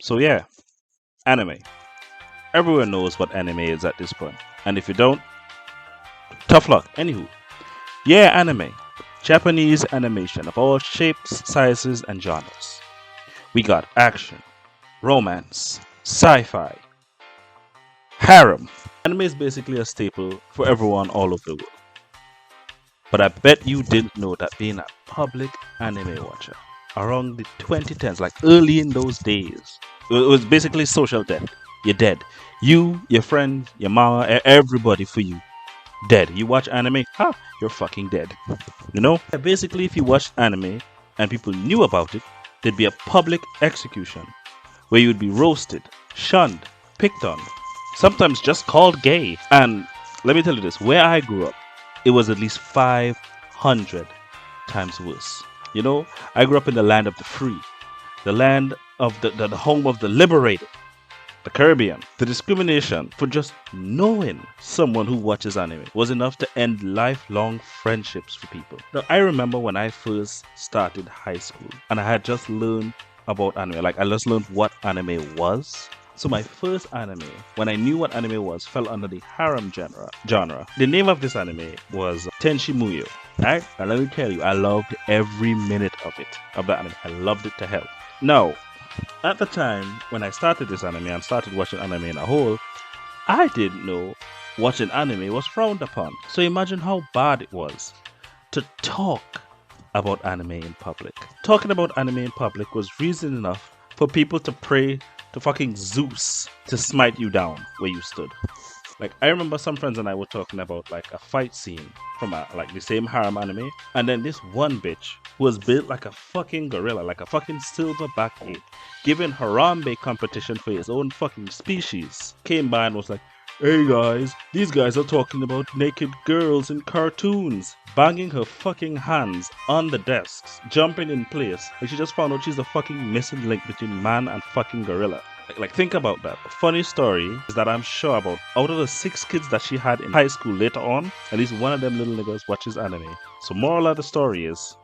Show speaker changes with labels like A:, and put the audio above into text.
A: So yeah, anime. Everyone knows what anime is at this point. And if you don't, tough luck. Anywho, yeah, anime. Japanese animation of all shapes, sizes, and genres. We got action, romance, sci fi, harem. Anime is basically a staple for everyone all over the world. But I bet you didn't know that being a public anime watcher around the 2010s, like early in those days, it was basically social death. You're dead. You, your friend, your mama, everybody for you, dead. You watch anime, you're fucking dead. You know? Basically, if you watched anime and people knew about it, there'd be a public execution where you'd be roasted, shunned, picked on, sometimes just called gay. And let me tell you this, where I grew up, it was at least 500 times worse. You know, I grew up in the land of the free, the land of the home of the liberated, the Caribbean. The discrimination for just knowing someone who watches anime was enough to end lifelong friendships for people. Now, I remember when I first started high school and I had just learned about anime, like I just learned what anime was. So my first anime, when I knew what anime was, fell under the harem genre. The name of this anime was Tenshi Muyo. Right? And let me tell you, I loved every minute of it, of that anime. I loved it to hell. Now, at the time when I started this anime and started watching anime in a whole, I didn't know watching anime was frowned upon. So imagine how bad it was to talk about anime in public. Talking about anime in public was reason enough for people to pray to fucking Zeus to smite you down where you stood. Like I remember some friends and I were talking about like a fight scene from like the same harem anime, and then this one bitch who was built like a fucking gorilla, like a fucking silverback ape, giving Harambe competition for his own fucking species, came by and was like, "Hey guys, these guys are talking about naked girls in cartoons," banging her fucking hands on the desks, jumping in place, and she just found out she's the fucking missing link between man and fucking gorilla. Like think about that. Funny story is that I'm sure about out of the 6 kids that she had in high school later on, at least one of them little niggas watches anime. So moral of the story is